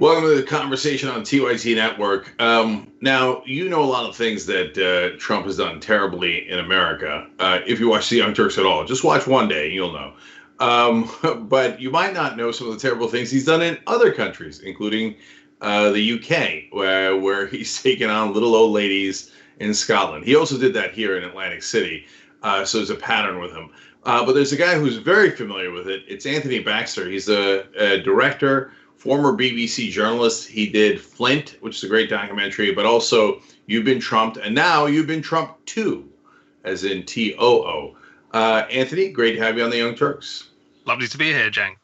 Welcome to the conversation on TYT Network. Now, you know a lot of things that Trump has done terribly in America. If you watch the Young Turks at all, just watch one day, you'll know. But you might not know some of the terrible things he's done in other countries, including the UK, where he's taken on little old ladies in Scotland. He also did that here in Atlantic City, so there's a pattern with him. But there's a guy who's very familiar with it. It's Anthony Baxter. He's a director, former BBC journalist. He did Flint, which is a great documentary, but also You've Been Trumped, and now You've Been Trumped Too, as in T-O-O. Anthony, great to have you on the Young Turks. Lovely to be here, Cenk.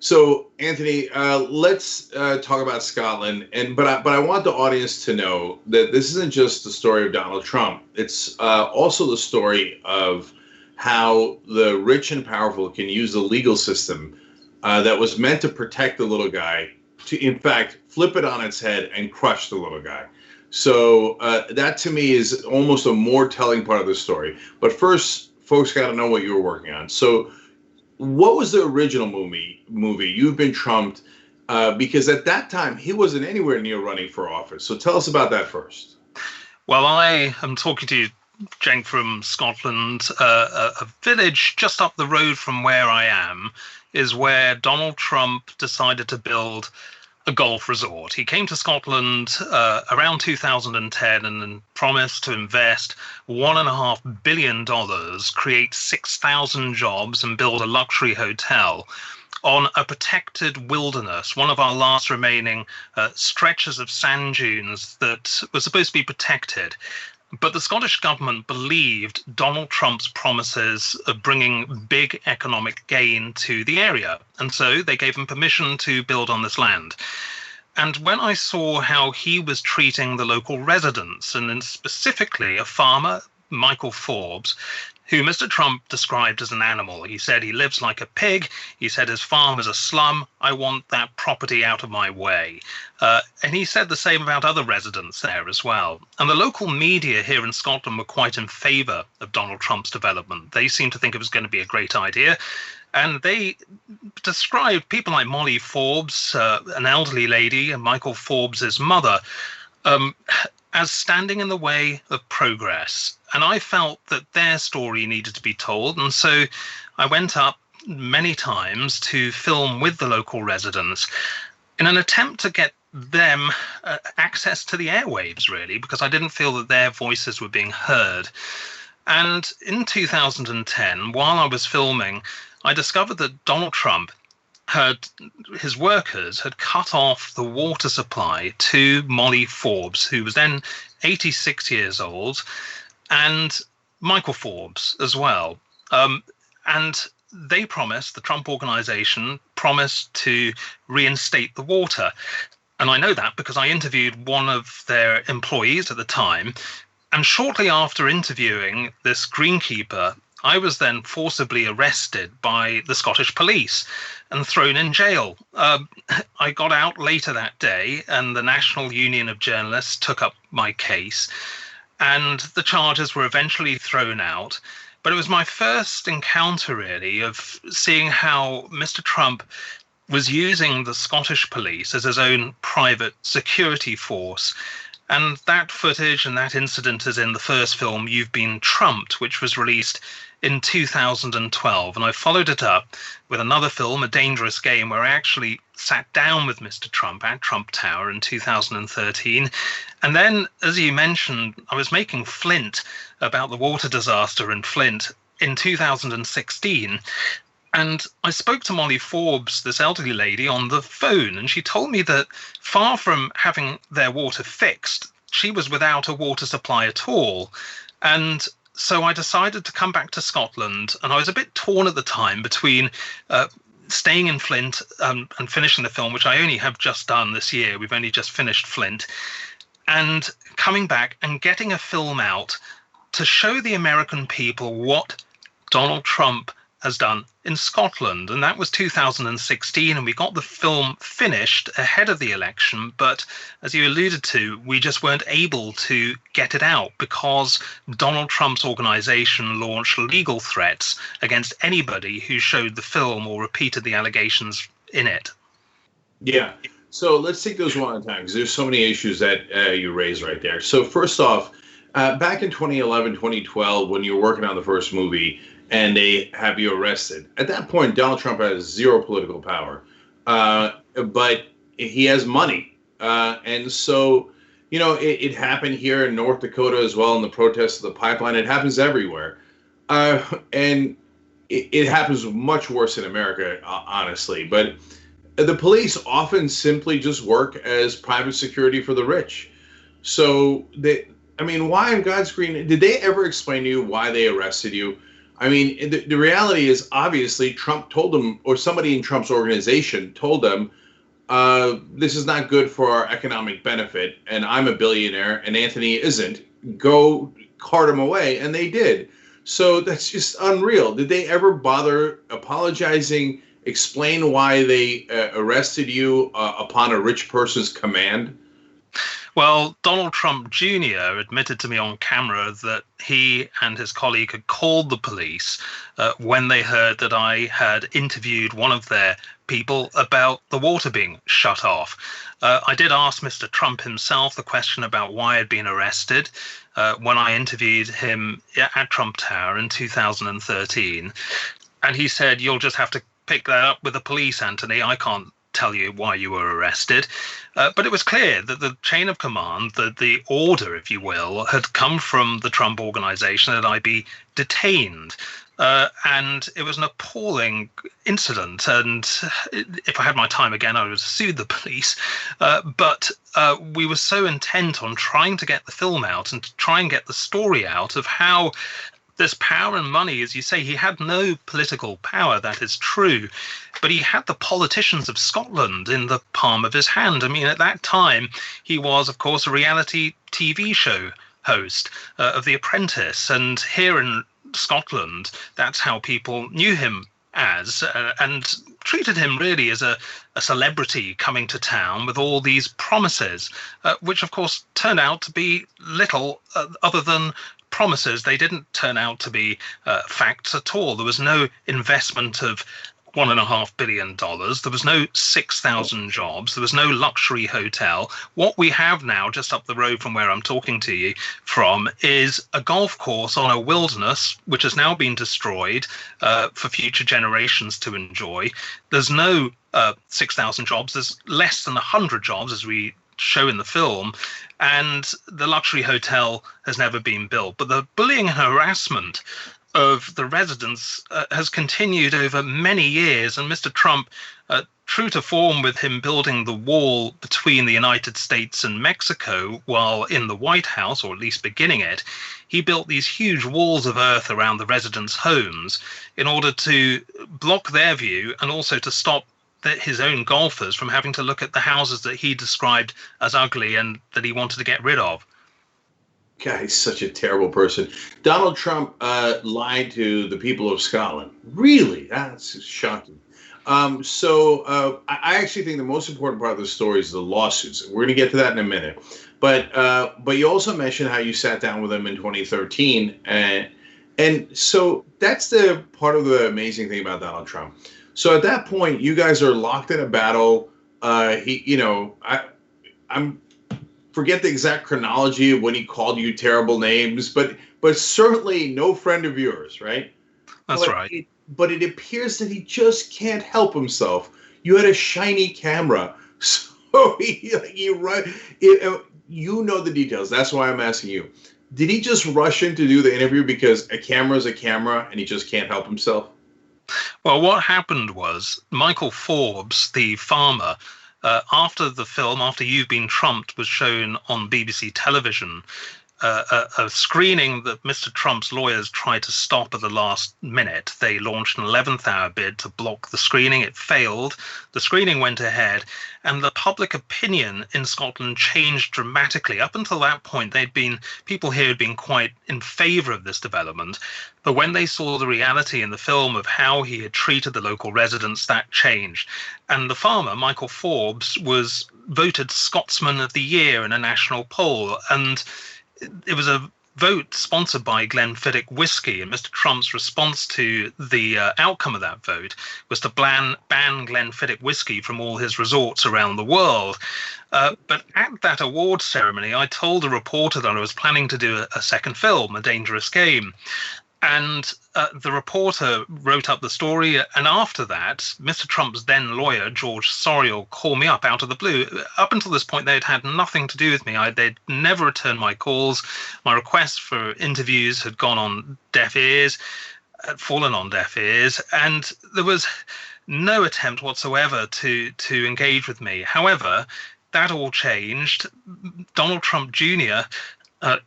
So, Anthony, let's talk about Scotland, but I want the audience to know that this isn't just the story of Donald Trump. It's also the story of how the rich and powerful can use the legal system that was meant to protect the little guy to, in fact, flip it on its head and crush the little guy. So that, to me, is almost a more telling part of the story. But first, folks got to know what you were working on. So what was the original movie, You've Been Trumped? Because at that time, he wasn't anywhere near running for office. So tell us about that first. Well, I am talking to you, Cenk, from Scotland. A village just up the road from where I am is where Donald Trump decided to build a golf resort. He came to Scotland around 2010 and promised to invest $1.5 billion, create 6,000 jobs, and build a luxury hotel on a protected wilderness, one of our last remaining stretches of sand dunes that were supposed to be protected. But the Scottish government believed Donald Trump's promises of bringing big economic gain to the area. And so they gave him permission to build on this land. And when I saw how he was treating the local residents, and then specifically a farmer, Michael Forbes, who Mr. Trump described as an animal. He said he lives like a pig. He said his farm is a slum. I want that property out of my way. And he said the same about other residents there as well. And the local media here in Scotland were quite in favour of Donald Trump's development. They seemed to think it was going to be a great idea. And they described people like Molly Forbes, an elderly lady, and Michael Forbes' mother, as standing in the way of progress. And I felt that their story needed to be told. And so I went up many times to film with the local residents in an attempt to get them access to the airwaves, really, because I didn't feel that their voices were being heard. And in 2010, while I was filming, I discovered that Donald Trump his workers had cut off the water supply to Molly Forbes, who was then 86 years old, and Michael Forbes as well. And they promised, the Trump organization promised to reinstate the water. And I know that because I interviewed one of their employees at the time. And shortly after interviewing this greenkeeper, I was then forcibly arrested by the Scottish police and thrown in jail. I got out later that day, and the National Union of Journalists took up my case, and the charges were eventually thrown out. But it was my first encounter, really, of seeing how Mr. Trump was using the Scottish police as his own private security force. And that footage and that incident is in the first film, You've Been Trumped, which was released in 2012. And I followed it up with another film, A Dangerous Game, where I actually sat down with Mr. Trump at Trump Tower in 2013. And then, as you mentioned, I was making Flint, about the water disaster in Flint, in 2016. And I spoke to Molly Forbes, this elderly lady, on the phone, and she told me that far from having their water fixed, she was without a water supply at all. And so I decided to come back to Scotland, and I was a bit torn at the time between staying in Flint and finishing the film, which I only have just done this year. We've only just finished Flint, and coming back and getting a film out to show the American people what Donald Trump has done in Scotland. And that was 2016, and we got the film finished ahead of the election. But as you alluded to, we just weren't able to get it out because Donald Trump's organization launched legal threats against anybody who showed the film or repeated the allegations in it. Yeah. So let's take those one at a time because there's so many issues that you raised right there. So first off, back in 2011, 2012, when you were working on the first movie and they have you arrested, at that point, Donald Trump has zero political power, but he has money. And so, it happened here in North Dakota as well in the protests of the pipeline. It happens everywhere. And it happens much worse in America, honestly. But the police often simply just work as private security for the rich. So why in God's green did they ever explain to you why they arrested you? I mean, the reality is obviously Trump told them, or somebody in Trump's organization told them, this is not good for our economic benefit, and I'm a billionaire, and Anthony isn't. Go cart him away, and they did. So that's just unreal. Did they ever bother apologizing? Explain why they arrested you upon a rich person's command? Well, Donald Trump Jr. admitted to me on camera that he and his colleague had called the police when they heard that I had interviewed one of their people about the water being shut off. I did ask Mr. Trump himself the question about why I'd been arrested when I interviewed him at Trump Tower in 2013. And he said, "You'll just have to pick that up with the police, Anthony. I can't tell you why you were arrested." But it was clear that the chain of command, the order, if you will, had come from the Trump organization that I be detained. And it was an appalling incident. And if I had my time again, I would have sued the police. But we were so intent on trying to get the film out and to try and get the story out of how this power and money, as you say, he had no political power, that is true, but he had the politicians of Scotland in the palm of his hand. I mean, at that time, he was, of course, a reality TV show host of The Apprentice. And here in Scotland, that's how people knew him as, and treated him really as a celebrity coming to town with all these promises, which, of course, turned out to be little other than promises. They didn't turn out to be facts at all. There was no investment of $1.5 billion. There was no 6,000 jobs. There was no luxury hotel. What we have now, just up the road from where I'm talking to you from, is a golf course on a wilderness, which has now been destroyed for future generations to enjoy. There's no 6,000 jobs. There's less than 100 jobs, as we show in the film, and the luxury hotel has never been built. But the bullying and harassment of the residents has continued over many years, and Mr. Trump, true to form with him building the wall between the United States and Mexico while in the White House, or at least beginning it, he built these huge walls of earth around the residents' homes in order to block their view and also to stop his own golfers from having to look at the houses that he described as ugly and that he wanted to get rid of. God, he's such a terrible person. Donald Trump lied to the people of Scotland. Really? That's shocking. I actually think the most important part of the story is the lawsuits. We're going to get to that in a minute. But you also mentioned how you sat down with him in 2013. And so that's the part of the amazing thing about Donald Trump. So at that point, you guys are locked in a battle. I'm forget the exact chronology of when he called you terrible names, but certainly no friend of yours, right? That's right. But it appears that he just can't help himself. You had a shiny camera, so you know the details. That's why I'm asking you. Did he just rush in to do the interview because a camera is a camera and he just can't help himself? Well, what happened was Michael Forbes, the farmer, after the film, after You've Been Trumped, was shown on BBC television, a screening that Mr. Trump's lawyers tried to stop at the last minute. They launched an 11th hour bid to block the screening. It failed. The screening went ahead, and the public opinion in Scotland changed dramatically. Up until that point, people here had been quite in favour of this development. But when they saw the reality in the film of how he had treated the local residents, that changed. And the farmer, Michael Forbes, was voted Scotsman of the Year in a national poll. And it was a vote sponsored by Glenfiddich whiskey, and Mr. Trump's response to the outcome of that vote was to ban Glenfiddich whiskey from all his resorts around the world. But at that awards ceremony, I told a reporter that I was planning to do a second film, A Dangerous Game. And the reporter wrote up the story. And after that, Mr. Trump's then lawyer, George Sorial, called me up out of the blue. Up until this point, they'd had nothing to do with me. They'd never returned my calls. My requests for interviews had gone on deaf ears, had fallen on deaf ears. And there was no attempt whatsoever to engage with me. However, that all changed. Donald Trump Jr.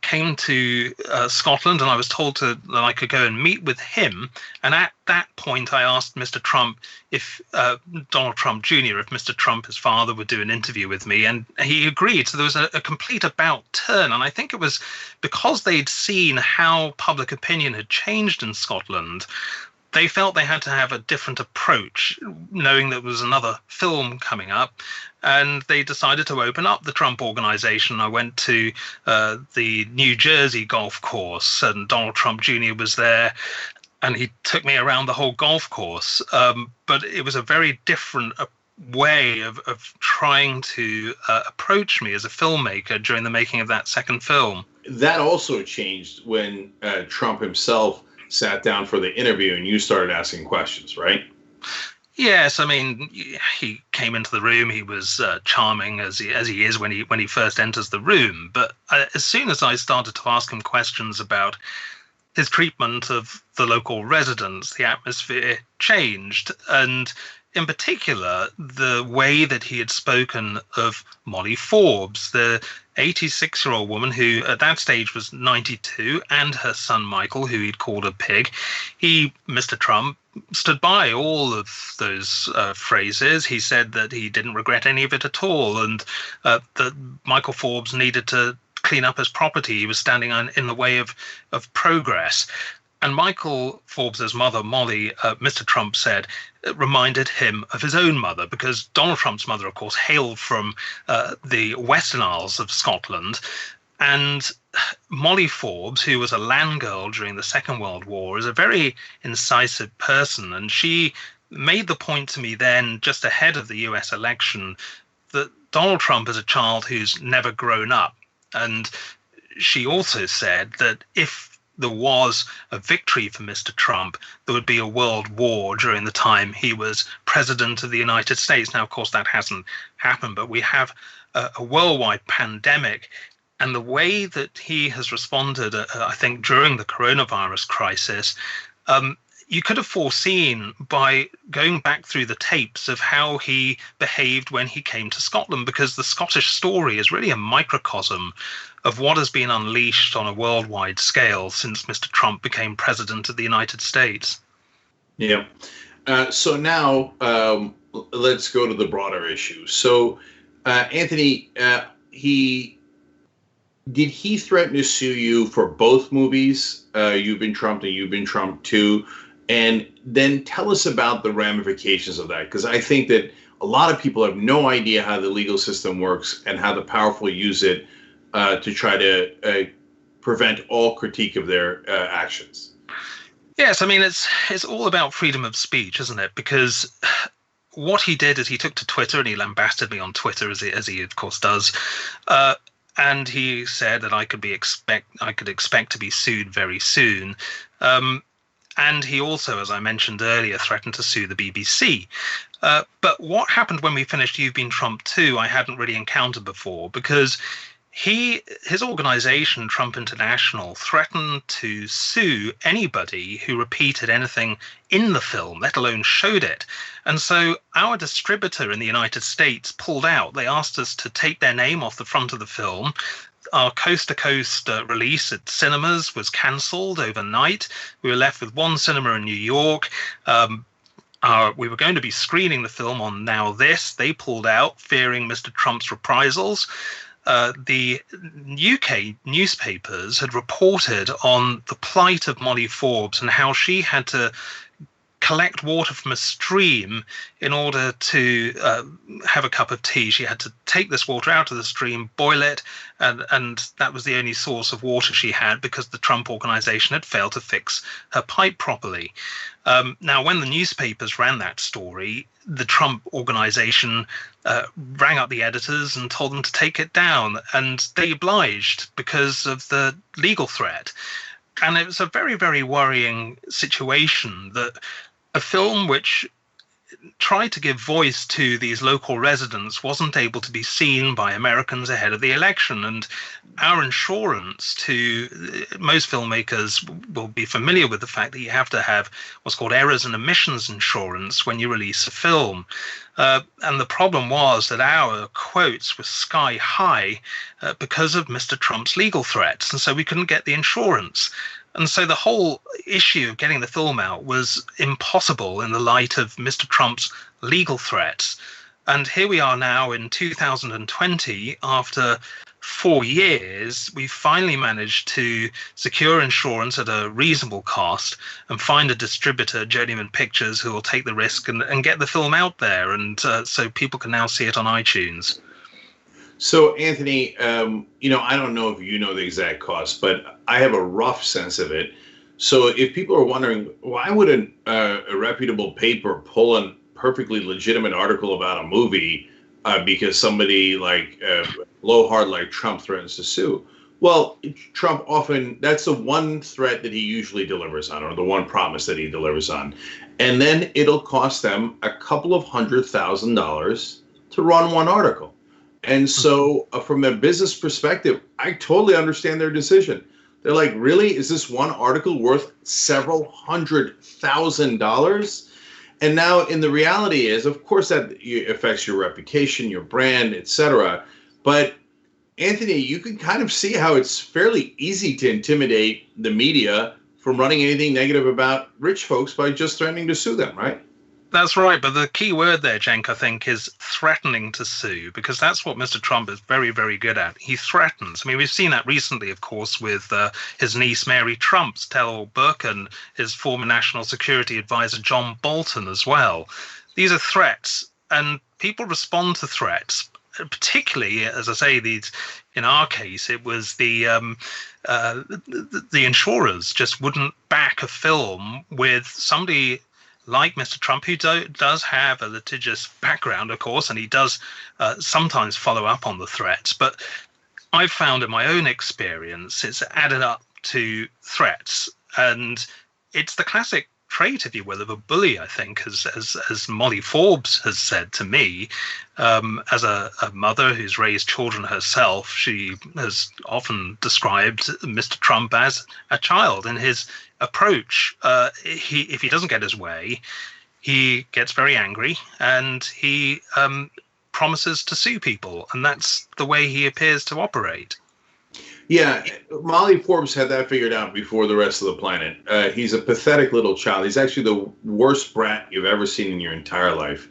Came to Scotland, and I was told that I could go and meet with him. And at that point, I asked Mr. Trump if Donald Trump Jr., if Mr. Trump, his father, would do an interview with me, and he agreed. So there was a complete about turn, and I think it was because they'd seen how public opinion had changed in Scotland. They felt they had to have a different approach, knowing there was another film coming up. And they decided to open up the Trump Organization. I went to the New Jersey golf course, and Donald Trump Jr. was there, and he took me around the whole golf course. But it was a very different way of trying to approach me as a filmmaker during the making of that second film. That also changed when Trump himself sat down for the interview and you started asking questions, right? Yes, I mean, he came into the room. He was charming as he is when he first enters the room. But as soon as I started to ask him questions about his treatment of the local residents, the atmosphere changed. And in particular, the way that he had spoken of Molly Forbes, the 86-year-old woman who at that stage was 92, and her son Michael, who he'd called a pig. Mr. Trump, stood by all of those phrases. He said that he didn't regret any of it at all, and that Michael Forbes needed to clean up his property. He was standing in the way of progress. And Michael Forbes's mother, Molly, Mr. Trump said, reminded him of his own mother, because Donald Trump's mother, of course, hailed from the Western Isles of Scotland. And Molly Forbes, who was a land girl during the Second World War, is a very incisive person. And she made the point to me then, just ahead of the US election, that Donald Trump is a child who's never grown up. And she also said that if there was a victory for Mr. Trump, there would be a world war during the time he was president of the United States. Now, of course, that hasn't happened, but we have a worldwide pandemic. And the way that he has responded, I think, during the coronavirus crisis, you could have foreseen by going back through the tapes of how he behaved when he came to Scotland, because the Scottish story is really a microcosm of what has been unleashed on a worldwide scale since Mr. Trump became president of the United States. Yeah. So now let's go to the broader issue. So, Anthony, did he threaten to sue you for both movies, You've Been Trumped and You've Been Trumped Too? And then tell us about the ramifications of that, because I think that a lot of people have no idea how the legal system works and how the powerful use it to try to prevent all critique of their actions. Yes, I mean, it's all about freedom of speech, isn't it? Because what he did is he took to Twitter and he lambasted me on Twitter, as he of course does. And he said that I could expect to be sued very soon. And he also, as I mentioned earlier, threatened to sue the BBC. But what happened when we finished You've Been Trumped Too, I hadn't really encountered before, because his organization, Trump International, threatened to sue anybody who repeated anything in the film, let alone showed it. And so our distributor in the United States pulled out. They asked us to take their name off the front of the film. Our coast-to-coast release at cinemas was cancelled overnight. We were left with one cinema in New York. We were going to be screening the film on Now This. They pulled out, fearing Mr. Trump's reprisals. The UK newspapers had reported on the plight of Molly Forbes and how she had to collect water from a stream in order to have a cup of tea. She had to take this water out of the stream, boil it, and that was the only source of water she had because the Trump organization had failed to fix her pipe properly. Now, when the newspapers ran that story, the Trump organization rang up the editors and told them to take it down, and they obliged because of the legal threat. And it was a very, very worrying situation that a film which tried to give voice to these local residents wasn't able to be seen by Americans ahead of the election. And our insurance to most filmmakers will be familiar with the fact that you have to have what's called errors and omissions insurance when you release a film. And the problem was that our quotes were sky high because of Mr. Trump's legal threats. And so we couldn't get the insurance. And so the whole issue of getting the film out was impossible in the light of Mr. Trump's legal threats. And here we are now in 2020, after 4 years, we finally managed to secure insurance at a reasonable cost and find a distributor, Journeyman Pictures, who will take the risk and get the film out there. And so people can now see it on iTunes. So, Anthony, I don't know if you know the exact cost, but I have a rough sense of it. So if people are wondering, why would a reputable paper pull a perfectly legitimate article about a movie because somebody like blowhard like Trump threatens to sue? Well, Trump often, that's the one threat that he usually delivers on, or the one promise that he delivers on. And then it'll cost them a couple of $100,000 to run one article. And so from a business perspective, I totally understand their decision. They're like, really? Is this one article worth several $100,000? And now, in the reality is, of course, that affects your reputation, your brand, etc. But Anthony, you can kind of see how it's fairly easy to intimidate the media from running anything negative about rich folks by just threatening to sue them, right? That's right. But the key word there, Cenk, I think, is threatening to sue, because that's what Mr. Trump is very, very good at. He threatens. I mean, we've seen that recently, of course, with his niece, Mary Trump's tell-all book, and his former national security advisor, John Bolton, as well. These are threats, and people respond to threats, particularly, as I say, these. In our case, it was the insurers just wouldn't back a film with somebody like Mr. Trump, who does have a litigious background, of course, and he does sometimes follow up on the threats. But I've found in my own experience, it's added up to threats. And it's the classic trait, if you will, of a bully, I think, as Molly Forbes has said to me. As a mother who's raised children herself, she has often described Mr. Trump as a child in his approach. If he doesn't get his way, he gets very angry and he promises to sue people, and that's the way he appears to operate. Yeah, Molly Forbes had that figured out before the rest of the planet. He's a pathetic little child. He's actually the worst brat you've ever seen in your entire life.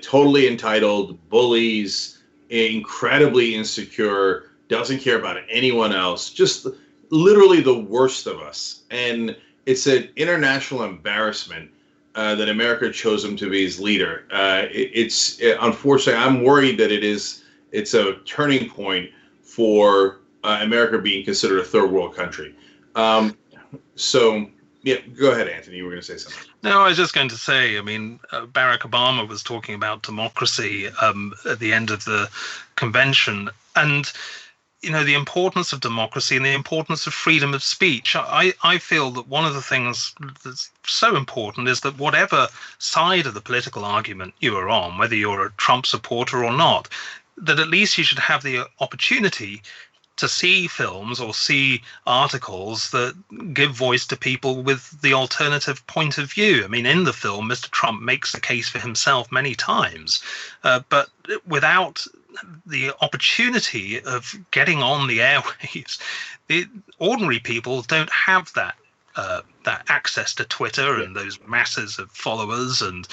Totally entitled, bullies, incredibly insecure, doesn't care about anyone else, just literally the worst of us. And it's an international embarrassment that America chose him to be his leader. Unfortunately, I'm worried that it's a turning point for America being considered a third world country. So, yeah, go ahead, Anthony. You were going to say something. No, I was just going to say, I mean, Barack Obama was talking about democracy at the end of the convention. And, you know, the importance of democracy and the importance of freedom of speech. I feel that one of the things that's so important is that whatever side of the political argument you are on, whether you're a Trump supporter or not, that at least you should have the opportunity to see films or see articles that give voice to people with the alternative point of view. I mean, in the film, Mr. Trump makes the case for himself many times, but without the opportunity of getting on the airwaves, the ordinary people don't have that access to Twitter and those masses of followers, and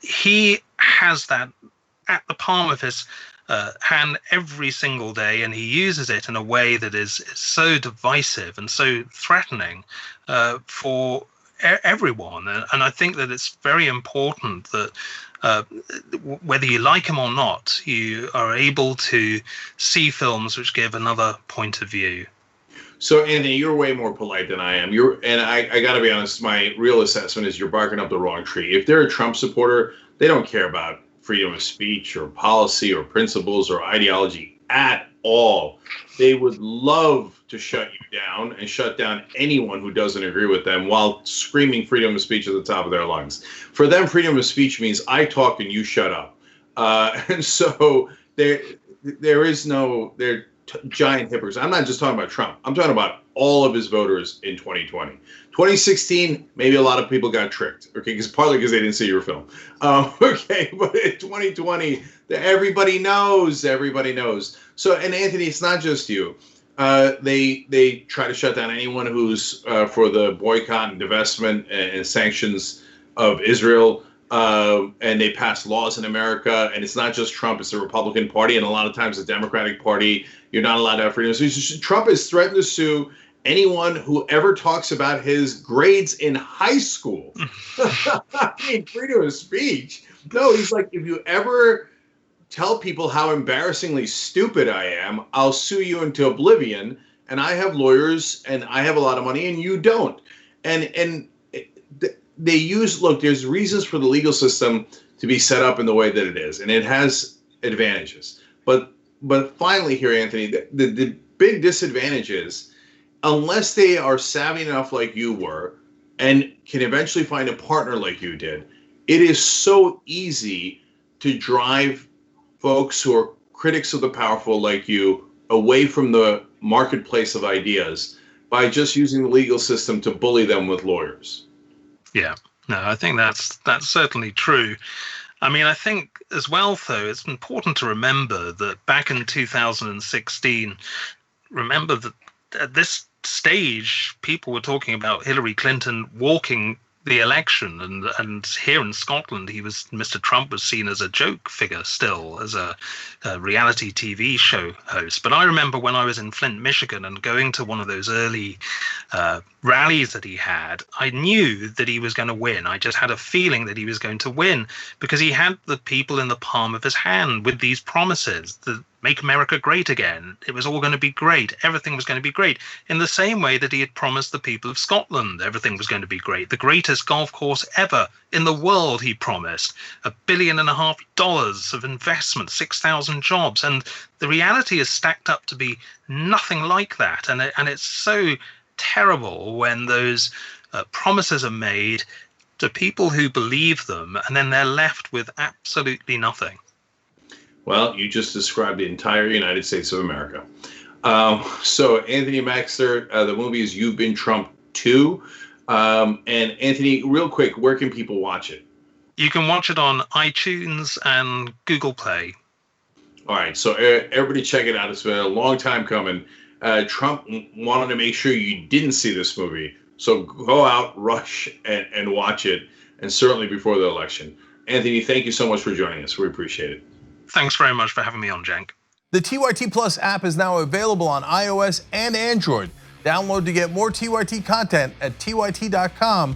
he has that at the palm of his hand every single day, and he uses it in a way that is so divisive and so threatening for everyone. And I think that it's very important that whether you like them or not, you are able to see films which give another point of view. So, Anthony, you're way more polite than I am. I got to be honest, my real assessment is you're barking up the wrong tree. If they're a Trump supporter, they don't care about freedom of speech or policy or principles or ideology at all. They would love to shut you down and shut down anyone who doesn't agree with them while screaming freedom of speech at the top of their lungs. For them, freedom of speech means I talk and you shut up. And so they're giant hypocrites. I'm not just talking about Trump. I'm talking about all of his voters in 2020. 2016, maybe a lot of people got tricked, okay, partly because they didn't see your film. Okay, but in 2020, everybody knows. So, and Anthony, it's not just you. They try to shut down anyone who's for the boycott and divestment and sanctions of Israel. And they pass laws in America, and it's not just Trump, it's the Republican Party, and a lot of times the Democratic Party. You're not allowed to have freedom of speech. Trump has threatened to sue anyone who ever talks about his grades in high school. I mean, freedom of speech. No, he's like, if you ever tell people how embarrassingly stupid I am, I'll sue you into oblivion, and I have lawyers, and I have a lot of money, and you don't. And they look, there's reasons for the legal system to be set up in the way that it is, and it has advantages. But finally here, Anthony, the big disadvantage is, unless they are savvy enough like you were and can eventually find a partner like you did, it is so easy to drive folks who are critics of the powerful like you away from the marketplace of ideas by just using the legal system to bully them with lawyers. Yeah, no, I think that's certainly true. I mean, I think as well, though, it's important to remember that back in 2016, remember that at this stage, people were talking about Hillary Clinton walking the election, and here in Scotland, Mr. Trump was seen as a joke figure still, as a reality TV show host. But I remember when I was in Flint, Michigan, and going to one of those early rallies that he had, I knew that he was going to win. I just had a feeling that he was going to win because he had the people in the palm of his hand with these promises that make America great again. It was all going to be great. Everything was going to be great. In the same way that he had promised the people of Scotland, everything was going to be great. The greatest golf course ever in the world, he promised. $1.5 billion of investment, 6,000 jobs. And the reality is stacked up to be nothing like that. And it's so terrible when those promises are made to people who believe them, and then they're left with absolutely nothing. Well, you just described the entire United States of America. So, Anthony Maxter, the movie is You've Been Trump 2. And Anthony, real quick, where can people watch it? You can watch it on iTunes and Google Play. All right, so everybody check it out. It's been a long time coming. Trump wanted to make sure you didn't see this movie. So go out, rush, and watch it, and certainly before the election. Anthony, thank you so much for joining us. We appreciate it. Thanks very much for having me on, Cenk. The TYT Plus app is now available on iOS and Android. Download to get more TYT content at tyt.com/app.